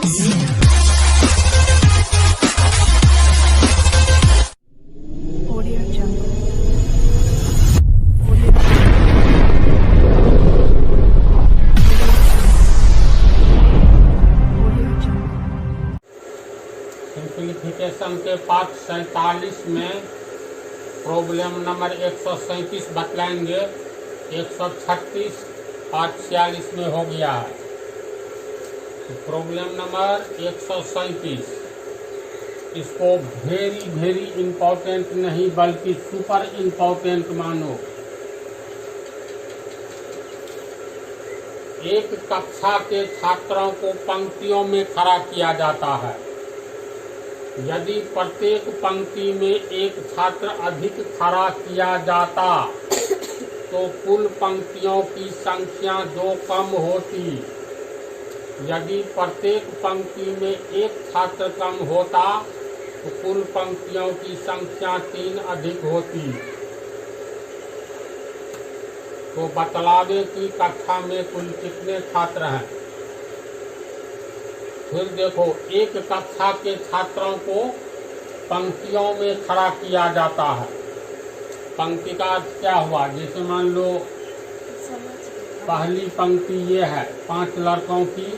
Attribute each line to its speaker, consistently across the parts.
Speaker 1: Audio Jungle.
Speaker 2: Simplification के पाठ 47 में प्रॉब्लम नंबर 137 बतलाएंगे। 136 पाठ 46 में हो गया है। तो प्रॉब्लम नंबर 137 इसको वेरी इम्पोर्टेंट नहीं बल्कि सुपर इम्पोर्टेंट मानो। एक कक्षा के छात्रों को पंक्तियों में खड़ा किया जाता है। यदि प्रत्येक पंक्ति में एक छात्र अधिक खड़ा किया जाता तो कुल पंक्तियों की संख्या 2 कम होती। यदि प्रत्येक पंक्ति में एक छात्र कम होता तो कुल पंक्तियों की संख्या 3 अधिक होती। तो बतलावे की कक्षा में कुल कितने छात्र हैं। फिर देखो, एक कक्षा के छात्रों को पंक्तियों में खड़ा किया जाता है। पंक्ति का अर्थ क्या हुआ? जैसे मान लो पहली पंक्ति ये है 5 लड़कों की,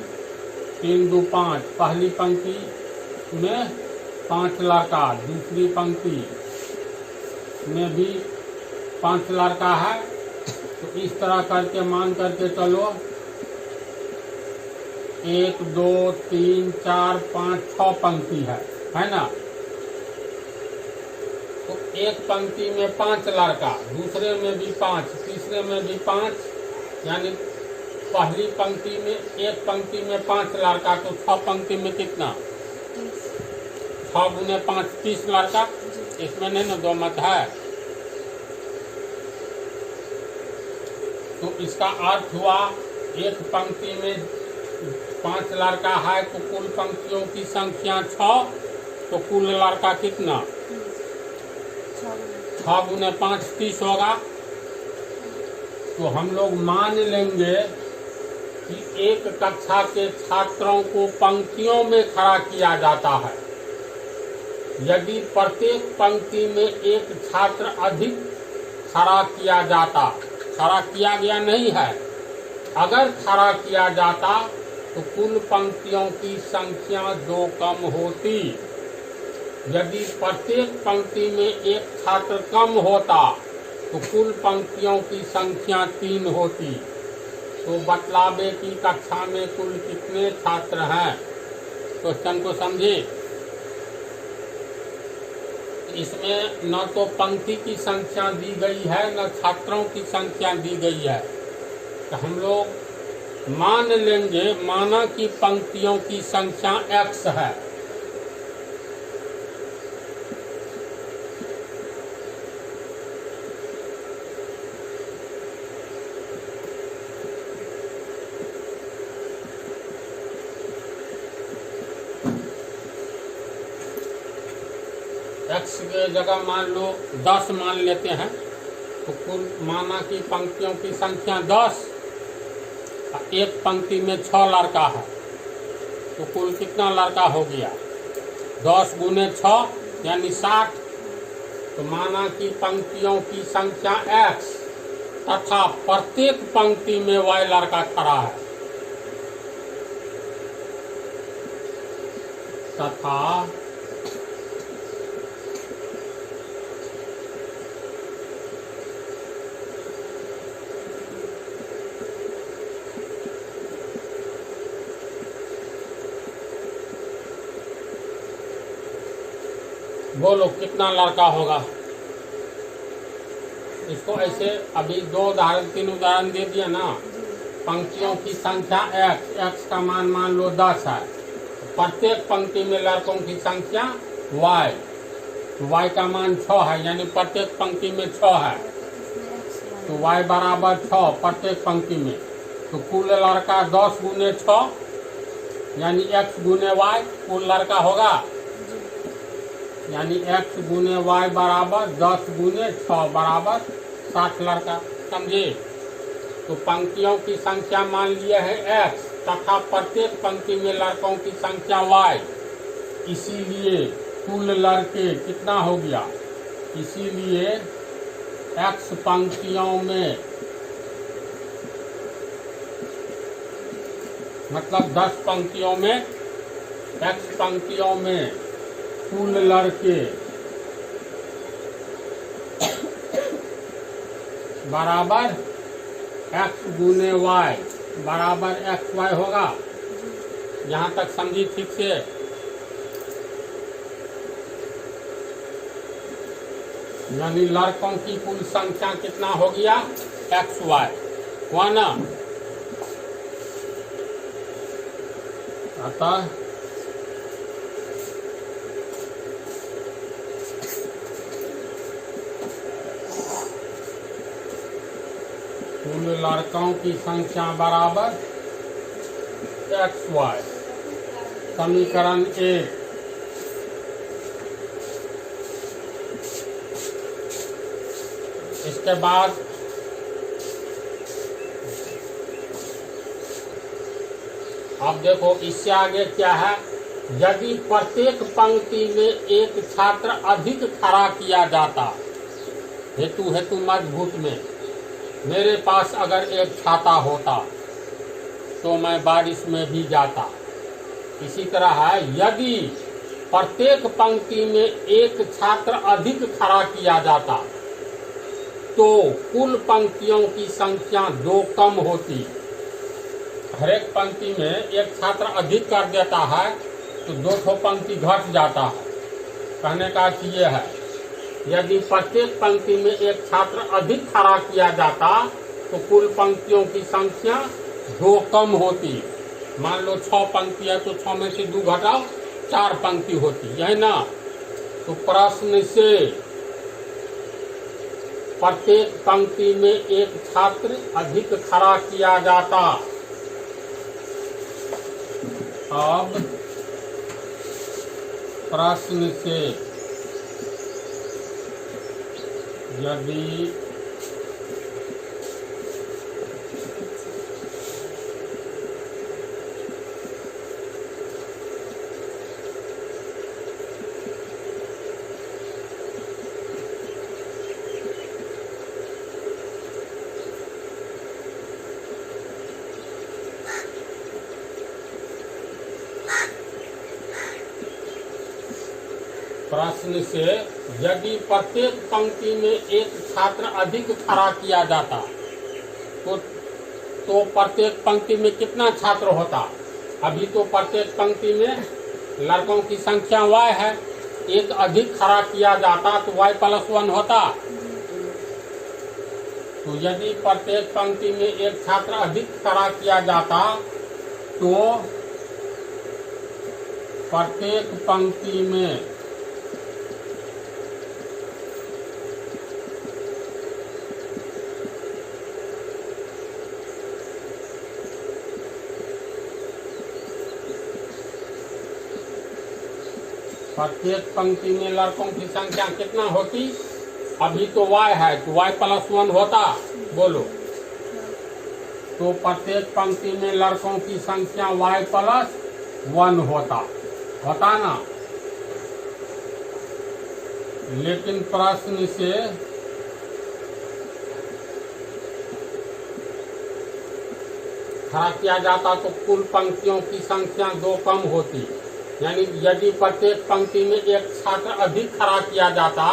Speaker 2: 3 2 5। पहली पंक्ति में 5 लड़का, दूसरी पंक्ति में भी 5 लड़का है। तो इस तरह करके मान करके चलो 1 2 3 4 5 6 पंक्ति है ना। तो एक पंक्ति में 5 लड़का, दूसरे में भी 5, तीसरे में भी 5, यानी पहली पंक्ति में एक पंक्ति में 5 लड़का, तो 6 पंक्ति में कितना? 6 गुने 5 30 लड़का। इसमें नहीं ना दो मत है। तो इसका अर्थ हुआ एक पंक्ति में 5 लड़का है तो कुल पंक्तियों की संख्या 6, तो कुल लड़का कितना? 6 गुने 5 30 होगा। तो हम लोग मान लेंगे कि एक कक्षा के छात्रों को पंक्तियों में खड़ा किया जाता है। यदि प्रत्येक पंक्ति में एक छात्र अधिक खड़ा किया जाता, खड़ा किया गया नहीं है, अगर खड़ा किया जाता तो कुल पंक्तियों की संख्या 2 कम होती। यदि प्रत्येक पंक्ति में एक छात्र कम होता तो कुल पंक्तियों की संख्या 3 होती। तो बतलावे की कक्षा में कुल कितने छात्र हैं? क्वेश्चन को समझे। इसमें न तो पंक्ति की संख्या दी गई है न छात्रों की संख्या दी गई है। तो हम लोग मान लेंगे, माना कि पंक्तियों की संख्या x है। x के जगह मान लो 10 मान लेते हैं। तो कुल माना कि पंक्तियों की संख्या 10, एक पंक्ति में 6 लड़का है, तो कुल कितना लड़का हो गया? 10 गुने 6 यानी 60। तो माना कि पंक्तियों की संख्या x तथा प्रत्येक पंक्ति में y लड़का खड़ा है, तथा बोलो कितना लड़का होगा। इसको ऐसे अभी 2 उदाहरण 3 उदाहरण दे दिया ना। पंक्तियों की संख्या x का मान लो 10 है। प्रत्येक पंक्ति में लड़कों की संख्या y, तो y का मान 6 है, यानी प्रत्येक पंक्ति में 6 है। तो y बराबर 6 प्रत्येक पंक्ति में। तो कुल लड़का 10 गुने 6 यानी x गुने y, कुल लड़का होगा। यानी x गुने y बराबर 10 गुने 6 बराबर 60 लड़का। समझे। तो तो पंक्तियों की संख्या मान लिया है x तथा प्रत्येक पंक्ति में लड़कों की संख्या y। इसीलिए कुल लड़के कितना हो गया, इसीलिए x पंक्तियों में मतलब 10 पंक्तियों में, x पंक्तियों में कुल लड़के बराबर x गुने y बराबर xy होगा। यहाँ तक समझी ठीक से। यानी लड़कों की कुल संख्या कितना हो गया, xy हुआ ना। अतः कुल लड़कों की संख्या बराबर xy। समीकरण 1। इसके बाद अब देखो इससे आगे क्या है, यदि प्रत्येक पंक्ति में एक छात्र अधिक खड़ा किया जाता, हेतु मजबूत में, मेरे पास अगर एक छाता होता तो मैं बारिश में भी जाता। इसी तरह है, यदि प्रत्येक पंक्ति में एक छात्र अधिक खड़ा किया जाता तो कुल पंक्तियों की संख्या 2 कम होती। हर एक पंक्ति में एक छात्र अधिक कर देता है तो 2 पंक्ति घट जाता है। कहने का अर्थ ये है, यदि प्रत्येक पंक्ति में एक छात्र अधिक खड़ा किया जाता तो कुल पंक्तियों की संख्या 2 कम होती। मान लो 6 पंक्ति है तो 6 में से 2 घटाओ 4 पंक्ति होती, यही ना। तो प्रश्न से प्रत्येक पंक्ति में एक छात्र अधिक खड़ा किया जाता। अब प्रश्न से यदि प्रश्न से यदि प्रत्येक पंक्ति में एक छात्र अधिक खड़ा किया जाता तो प्रत्येक पंक्ति में कितना छात्र होता। अभी तो प्रत्येक पंक्ति में लड़कों की संख्या y है, एक अधिक खड़ा किया जाता तो y+1 होता। तो यदि प्रत्येक पंक्ति में एक छात्र अधिक खड़ा किया जाता तो प्रत्येक पंक्ति में प्रत्येक पंक्ति में लड़कों की संख्या कितना होती। अभी तो y है तो y+1 होता। बोलो, तो प्रत्येक पंक्ति में लड़कों की संख्या y+1 होता ना। लेकिन प्रश्न से खड़ा किया जाता तो कुल पंक्तियों की संख्या 2 कम होती। यानी यदि प्रत्येक पंक्ति में एक छात्र अधिक खड़ा किया जाता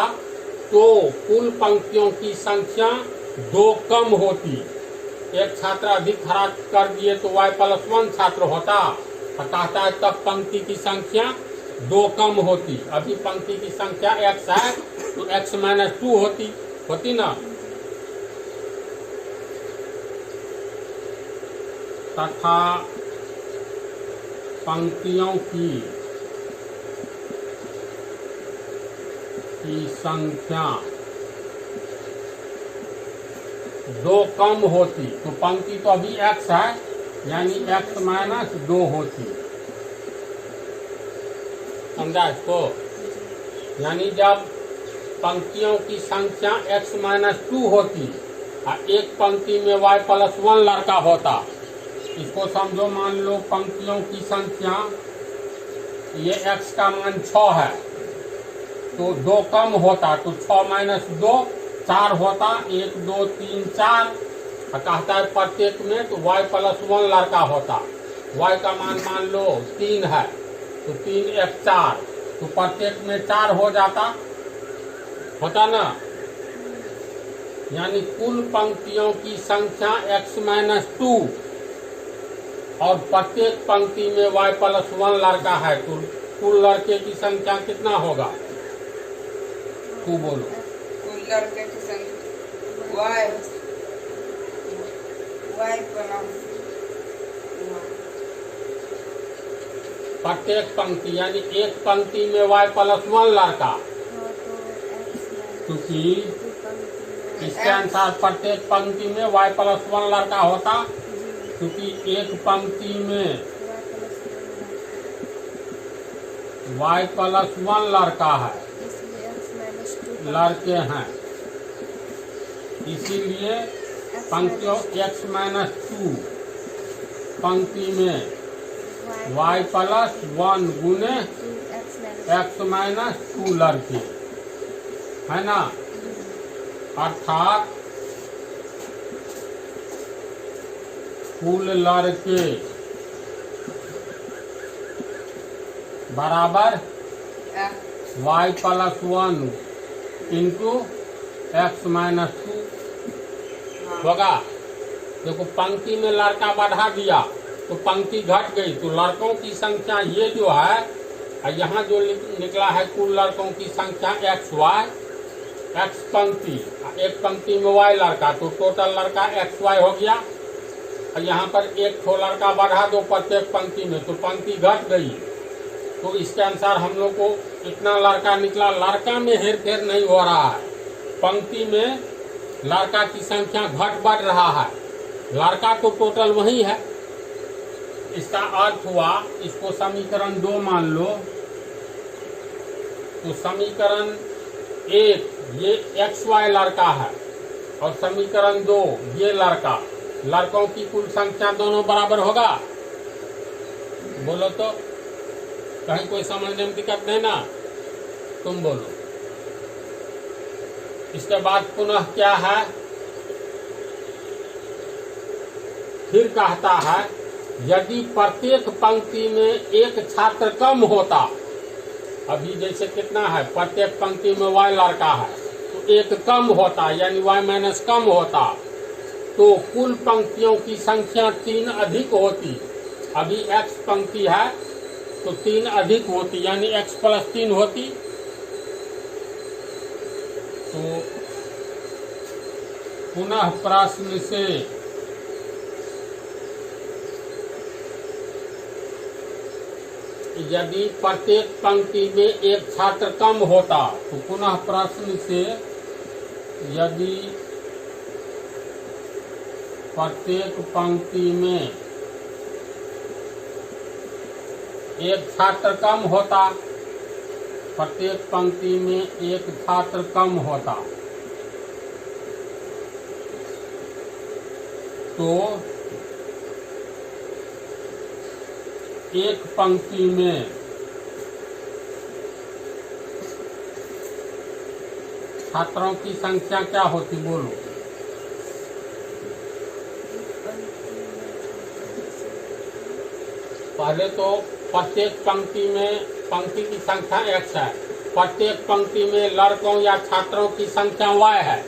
Speaker 2: तो कुल पंक्तियों की संख्या 2 कम होती। एक छात्र अधिक खड़ा कर दिए तो y+1 छात्र होता। कहता है तब पंक्ति की संख्या 2 कम होती। अभी पंक्ति की संख्या x है तो x-2 होती ना। तथा पंक्तियों की संख्या 2 कम होती। तो पंक्ति तो अभी x है यानी x-2 होती। समझा इसको। यानी जब पंक्तियों की संख्या x-2 होती एक पंक्ति में y प्लस 1 लड़का होता, इसको समझो, मान लो पंक्तियों की संख्या, ये x का मान 6 है, तो 2 कम होता, तो 6 माइनस 2 4 होता, 1 2 3 4, कहता है प्रत्येक में तो y प्लस 1 लड़का होता, y का मान लो 3 है, तो 3 1 4, तो प्रत्येक में 4 हो जाता, होता ना। यानी कुल पंक्तियों की संख्या x माइनस 2 और प्रत्येक पंक्ति में y प्लस 1 लड़का है, तो कुल लड़के की संख्या कितना होगा? तू बोलो।
Speaker 1: कुल लड़के की संख्या y प्लस
Speaker 2: प्रत्येक पंक्ति यानी एक पंक्ति में y प्लस 1 लड़का, क्योंकि इसके अनुसार प्रत्येक पंक्ति में y प्लस 1 लड़का होता, क्योंकि एक पंक्ति में y प्लस 1 लड़का है, लड़के हैं, इसीलिए पंक्तियों x माइनस 2 पंक्ति में y प्लस 1 गुने x माइनस 2 लड़के, है ना। अर्थात कुल लड़के बराबर y plus 1 into x minus 2 होगा। देखो पंक्ति में लड़का बढ़ा दिया तो पंक्ति घट गई, तो लड़कों की संख्या ये जो है, यहाँ जो निकला है कुल लड़कों की संख्या x y, x पंक्ति, एक पंक्ति में y लड़का, तो टोटल लड़का x y हो गया। और यहाँ पर एक ठो लड़का बढ़ा दो प्रत्येक पंक्ति में, तो पंक्ति घट गई, तो इसके अनुसार हम लोग को इतना लड़का निकला। लड़का में हेर फेर नहीं हो रहा है, पंक्ति में लड़का की संख्या घट बढ़ रहा है, लड़का तो टोटल वही है। इसका अर्थ हुआ, इसको समीकरण 2 मान लो, तो समीकरण 1 ये एक्स वाई लड़का है, और समीकरण 2 ये लड़का, लड़कों की कुल संख्या दोनों बराबर होगा। बोलो तो, कहीं कोई समझने में दिक्कत नहीं ना, तुम बोलो। इसके बाद पुनः क्या है, फिर कहता है यदि प्रत्येक पंक्ति में एक छात्र कम होता, अभी जैसे कितना है, प्रत्येक पंक्ति में y लड़का है, तो एक कम होता यानी y माइनस कम होता, तो कुल पंक्तियों की संख्या 3 अधिक होती। अभी x पंक्ति है तो 3 अधिक होती, यानी x प्लस 3 होती। तो पुनः प्रश्न से यदि प्रत्येक पंक्ति में एक छात्र कम होता, तो पुनः प्रश्न से यदि प्रत्येक पंक्ति में एक छात्र कम होता, प्रत्येक पंक्ति में एक छात्र कम होता, तो एक पंक्ति में छात्रों की संख्या क्या होती, बोलो। पहले तो प्रत्येक पंक्ति में, पंक्ति की संख्या x है, प्रत्येक पंक्ति में लड़कों या छात्रों की संख्या y है।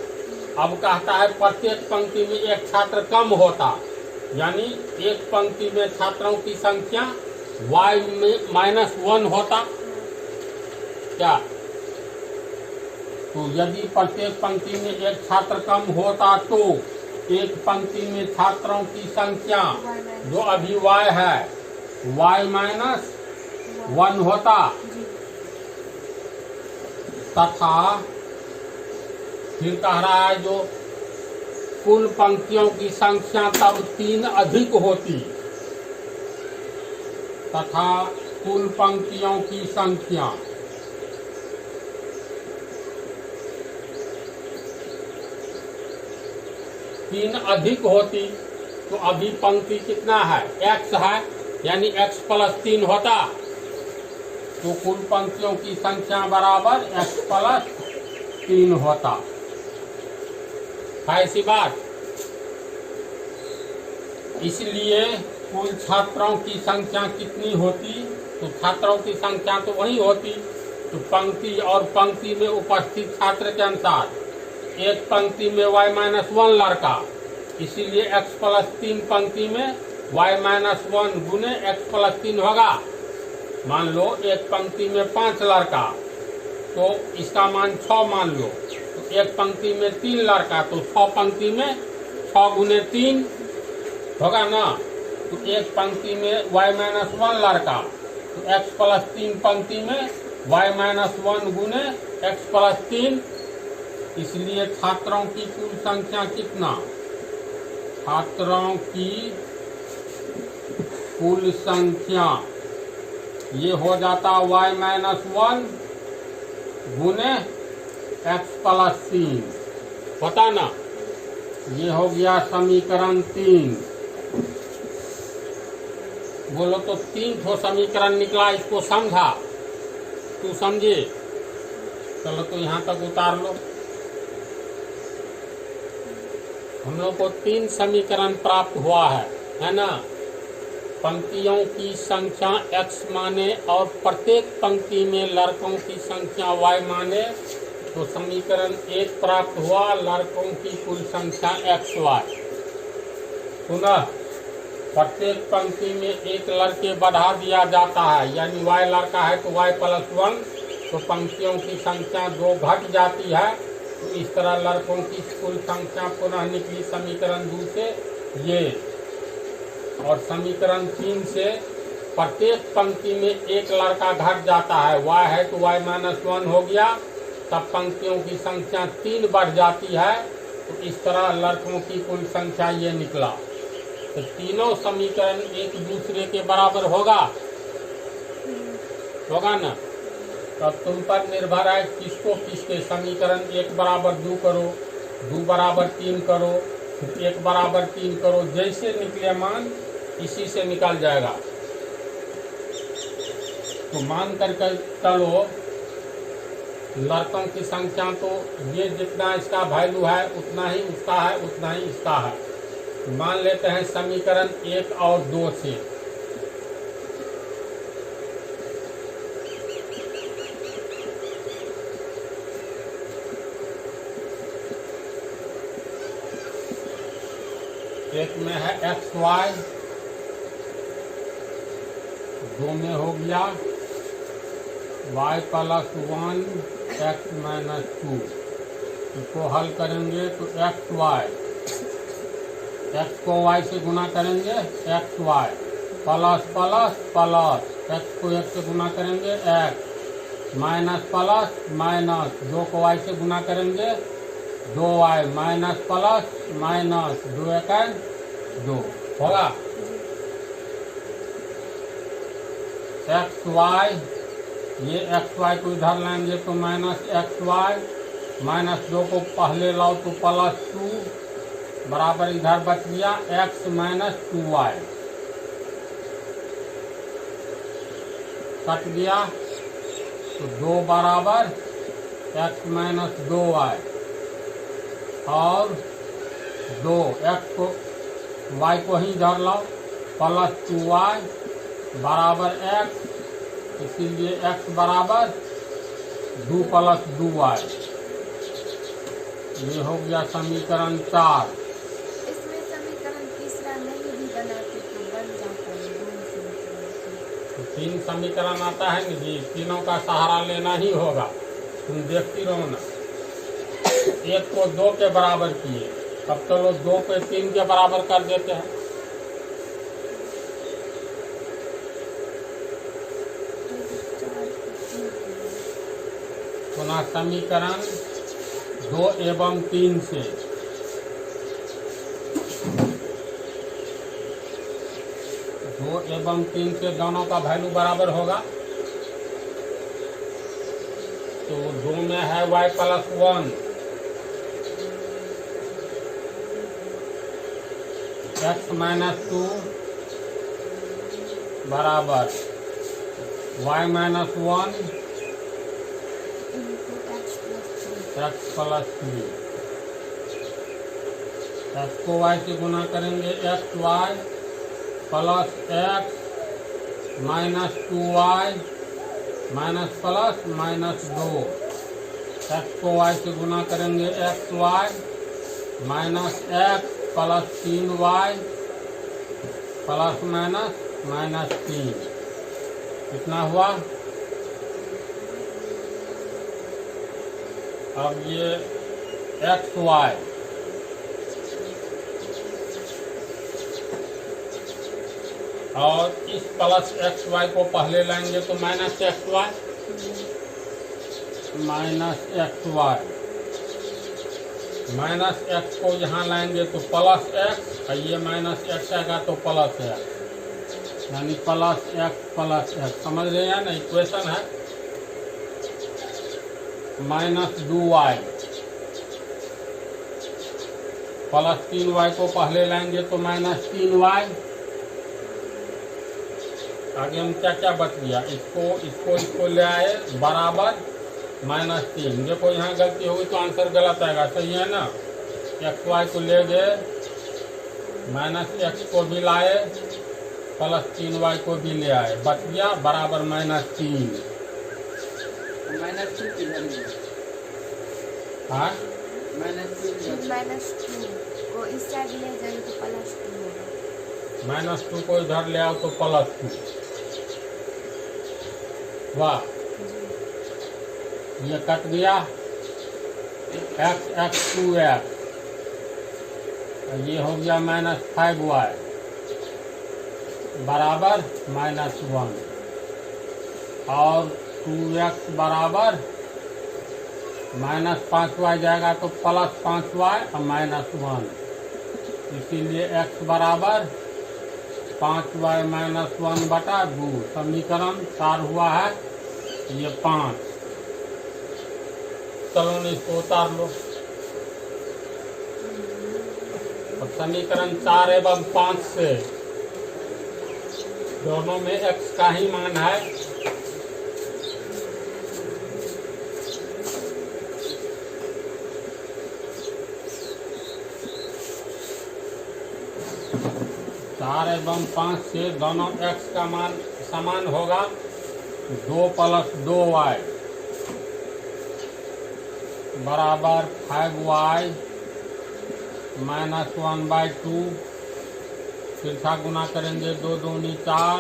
Speaker 2: अब कहता है प्रत्येक पंक्ति में एक छात्र कम होता, यानी एक पंक्ति में छात्रों की संख्या y में माइनस 1 होता क्या। तो यदि प्रत्येक पंक्ति में एक छात्र कम होता, तो एक पंक्ति में छात्रों की संख्या जो अभी y है, y माइनस 1 होता, तथा फिर कह रहा है जो कुल पंक्तियों की संख्या तब 3 अधिक होती, तथा कुल पंक्तियों की संख्या 3 अधिक होती तो अभी पंक्ति कितना है, x है, यानी x प्लस 3 होता तो कुल पंक्तियों की संख्या बराबर x प्लस 3 होता है। ऐसी बात, इसलिए कुल छात्रों की संख्या कितनी होती, तो छात्रों की संख्या तो वही होती, तो पंक्ति और पंक्ति में उपस्थित छात्र के अनुसार एक पंक्ति में y-1 लड़का, इसीलिए x प्लस 3 पंक्ति में y-1 गुने x प्लस 3 होगा। मान लो एक पंक्ति में 5 लड़का तो इसका मान 6 मान लो, तो एक पंक्ति में 3 लड़का तो 6 पंक्ति में 6 गुने 3 होगा ना। तो एक पंक्ति में y-1 लड़का तो x प्लस 3 पंक्ति में y-1 गुने x प्लस 3, इसलिए छात्रों की कुल संख्या कितना, छात्रों की कुल संख्या ये हो जाता y-1 गुने x प्लस 3 होता ना। ये हो गया समीकरण 3। बोलो तो 3 ठो समीकरण निकला, इसको समझा, तू समझे, चलो तो यहाँ तक उतार लो। हम लोग को 3 समीकरण प्राप्त हुआ है ना। पंक्तियों की संख्या x माने और प्रत्येक पंक्ति में लड़कों की संख्या y माने, तो समीकरण 1 प्राप्त हुआ, लड़कों की कुल संख्या xy। पुनः प्रत्येक पंक्ति में एक लड़के बढ़ा दिया जाता है, यानी y लड़का है तो y प्लस 1, तो पंक्तियों की संख्या 2 घट जाती है। तो इस तरह लड़कों की कुल संख्या पुनः निकली समीकरण 2 से ये, और समीकरण 3 से प्रत्येक पंक्ति में एक लड़का घट जाता है, y है तो y-1 हो गया, तब पंक्तियों की संख्या 3 बढ़ जाती है। तो इस तरह लड़कों की कुल संख्या ये निकला। तो तीनों समीकरण एक दूसरे के बराबर होगा ना। तब तुम पर निर्भर है किसको किसके, समीकरण 1 बराबर 2 करो, 2 बराबर 3 करो, 1 बराबर 3 करो, जैसे निकले मान इसी से निकल जाएगा। तो मान करके चलो लड़कों की संख्या तो ये जितना इसका वैल्यू है उतना ही उसका है, उतना ही इसका है। मान लेते हैं समीकरण 1 और 2 से, एक में है xy, 2 में हो गया y प्लस 1 x-2। इसको हल करेंगे तो xy, x को y से गुना करेंगे xy, plus plus plus, x को 1 से गुना करेंगे x, माइनस प्लस माइनस, 2 को y से गुना करेंगे 2y, माइनस प्लस माइनस, 2 1 2 होगा। xy, ये xy को इधर लाएंगे तो माइनस xy, माइनस 2 को पहले लाओ तो प्लस 2, बराबर इधर बच गया x माइनस 2y, कट गया तो 2 बराबर x माइनस 2y, और 2 x को y को ही इधर लाओ, प्लस 2y बराबर x, इसीलिए x बराबर 2 प्लस 2y। ये हो गया समीकरण 4।
Speaker 3: इसमें समीकरण तीसरा नहीं भी बनाते तो बन जाता है।
Speaker 2: 3 समीकरण आता है ना जी, तीनों का सहारा लेना ही होगा। तुम देखती रहो ना, 1 को 2 के बराबर किए, अब चलो 2 को 3 के बराबर कर देते हैं। पुनः समीकरण 2 एवं 3 से, दो एवं 3 से दोनों का वैल्यू बराबर होगा। तो 2 में है y प्लस 1, x माइनस 2 बराबर y minus 1
Speaker 3: into
Speaker 2: x plus 3। x को y से गुना करेंगे X Y plus X minus 2y minus plus minus 2। x को y से गुना करेंगे X Y minus X plus 3y plus minus minus 3। कितना हुआ? अब ये एक्स वाई और इस प्लस एक्स वाई को पहले लाएंगे तो minus X Y minus X Y minus X को यहाँ लाएंगे तो प्लस एक्स और ये माइनस एक्स आएगा तो प्लस एक्स, यानी प्लस एक्स। समझ रहे हैं ना? इक्वेशन है माइनस 2y प्लस 3y को पहले लाएंगे तो माइनस 3y। आगे हम क्या क्या बच गया? इसको ले आए बराबर माइनस 3। देखो यहाँ गलती होगी तो आंसर गलत आएगा, सही है ना? एक्स वाई को ले गए, माइनस एक्स को भी लाए, प्लस 3y को भी ले आए, बच गया बराबर माइनस 3।
Speaker 1: माइनस 2
Speaker 2: हाँ
Speaker 3: माइनस 2 को इस साइड ले जाएंगे तो प्लस 2 होगा।
Speaker 2: माइनस 2 को इधर ले आओ तो प्लस 2। वाह, ये कट गया x 2x, ये हो गया माइनस 5y बराबर माइनस 1 और 2x बराबर माइनस 5y जाएगा तो प्लस 5y और माइनस 1, इसीलिए x बराबर 5y माइनस 1 बटा 2। समीकरण 4 हुआ है, ये 5। चलो न इसको उतार लो। और समीकरण 4 एवं 5 से दोनों में x का ही मान है, एवं 5 से दोनों x का मान समान होगा 2 प्लस 2y बराबर 5y माइनस 1/2। फिर था गुना करेंगे 2 दूनी 4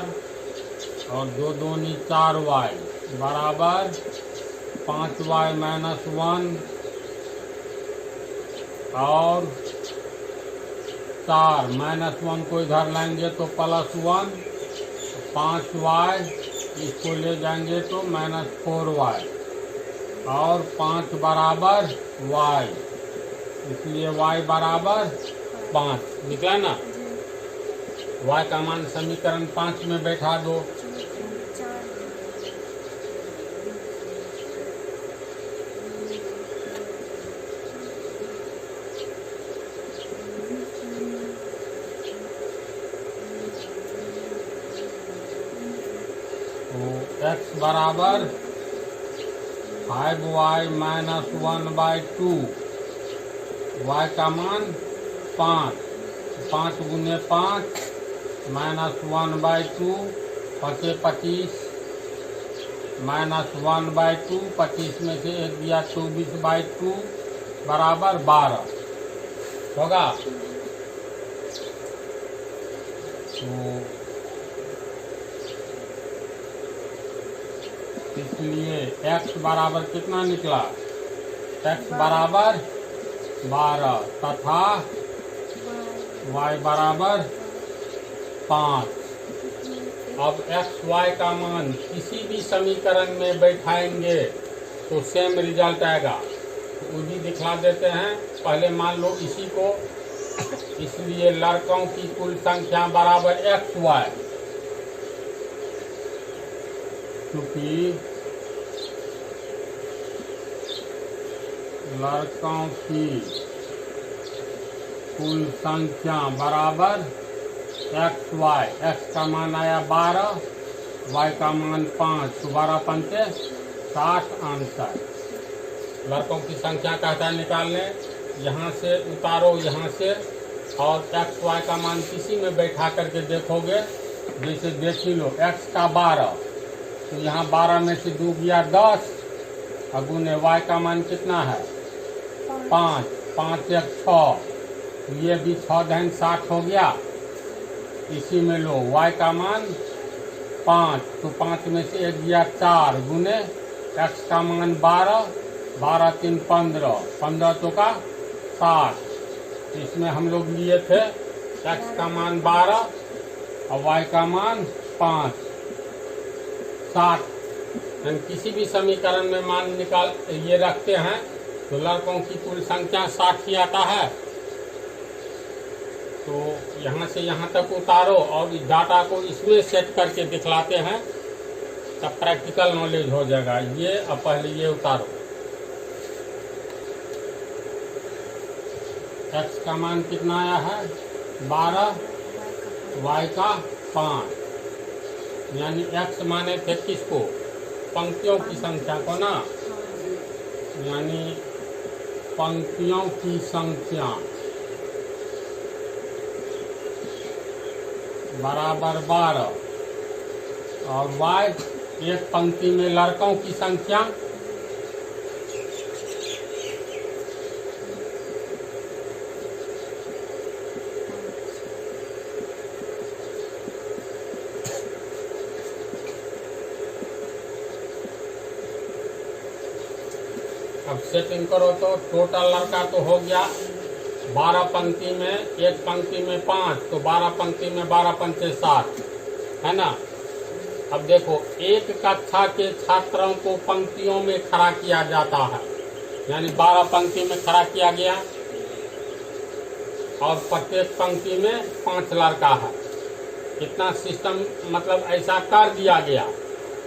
Speaker 2: और 2 दूनी 4y बराबर 5y माइनस 1 और 4 माइनस 1 को इधर लाएंगे तो प्लस 1, 5y इसको ले जाएंगे तो माइनस 4y और 5 बराबर y, इसलिए y बराबर 5 निकला ना। y का मान समीकरण 5 में बैठा दो। x बराबर 5y माइनस 1/2, y का मान 5, 5 गुने 5 माइनस 1/2, 5 25 माइनस 1/2, 25 में से 1 दिया 24/2 बराबर 12 होगा। तो इसलिए x बराबर कितना निकला? x बराबर 12 तथा y बराबर 5। अब x y का मान किसी भी समीकरण में बैठाएंगे तो सेम रिजल्ट आएगा। तो वो भी दिखला देते हैं। पहले मान लो इसी को, इसलिए लड़कों की कुल संख्या बराबर x y, क्योंकि लड़कों की कुल संख्या बराबर एक्स वाई। एक्स का मान आया 12, वाई का मान 5, तो 12 पंचे 60 आंसर। लड़कों की संख्या कहता है निकालने, यहाँ से उतारो यहाँ से, और एक्स वाई का मान किसी में बैठा करके देखोगे। जैसे देख ही लो, एक्स का 12, तो यहाँ 12 में से 2 गया 10, और गुने वाई का मान कितना है 5, 5 एक 6, ये भी 6 धन 60 हो गया। इसी में लो वाई का मान 5, तो 5 में से 1 गया 4, गुने एक्स का मान 12, 12 3 15, 15 तो का 60। इसमें हम लोग लिए थे एक्स का मान 12 और वाई का मान 5, 60। हम किसी भी समीकरण में मान निकाल ये रखते हैं तो लड़कों की कुल संख्या 60 ही आता है। तो यहाँ से यहाँ तक उतारो और इस डाटा को इसमें सेट करके दिखलाते हैं, तब प्रैक्टिकल नॉलेज हो जाएगा। ये अब पहले ये उतारो, एक्स का मान कितना आया है 12, वाई का 5, यानी एक्स माने थे किसको, पंक्तियों की संख्या को ना, यानी पंक्तियों की संख्या बराबर 12, और वाई एक पंक्ति में लड़कों की संख्या अब सेटिंग करो तो टोटल लड़का तो हो गया 12 पंक्ति में, एक पंक्ति में 5, तो 12 पंक्ति में 12 पंचे 60 है ना। अब देखो, एक कक्षा के छात्रों को पंक्तियों में खड़ा किया जाता है, यानी 12 पंक्ति में खड़ा किया गया और प्रत्येक पंक्ति में 5 लड़का है। इतना सिस्टम मतलब ऐसा कर दिया गया,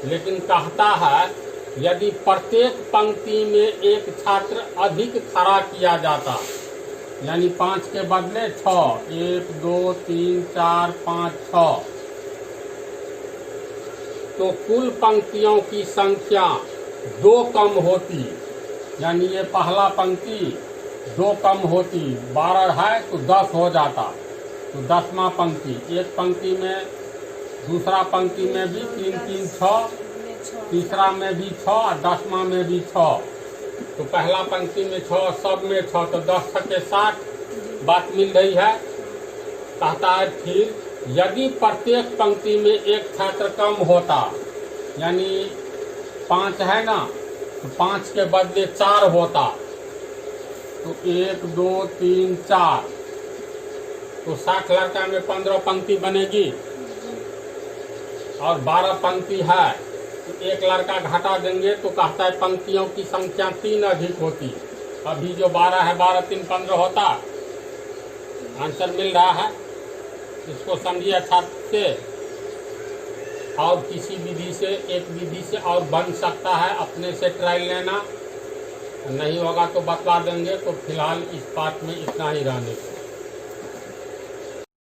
Speaker 2: लेकिन कहता है यदि प्रत्येक पंक्ति में एक छात्र अधिक खड़ा किया जाता, यानी 5 के बदले 6, 1 2 3 4 5 6, तो कुल पंक्तियों की संख्या 2 कम होती, यानी ये पहला पंक्ति 2 कम होती, 12 है तो 10 हो जाता, तो 10वां पंक्ति, एक पंक्ति में दूसरा पंक्ति में भी 3 3 6, तीसरा में भी 6, 10वां में भी 6, तो पहला पंक्ति में 6, सब में 6, तो 10 छक्के 60 बात मिल रही है। कहता है फिर यदि प्रत्येक पंक्ति में एक छात्र कम होता, यानी 5 है ना, तो 5 के बदले 4 होता, तो 1 2 3 4, तो 60 लड़का में 15 पंक्ति बनेगी, और 12 पंक्ति है तो एक लड़का घटा देंगे, तो कहता है पंक्तियों की संख्या 3 अधिक होती। अभी जो 12 है 12 3 15 होता। आंसर मिल रहा है, इसको समझिए अच्छा से। और किसी विधि से, एक विधि से और बन सकता है, अपने से ट्रायल लेना, नहीं होगा तो बतला देंगे। तो फिलहाल इस पाठ में इतना ही रहने को।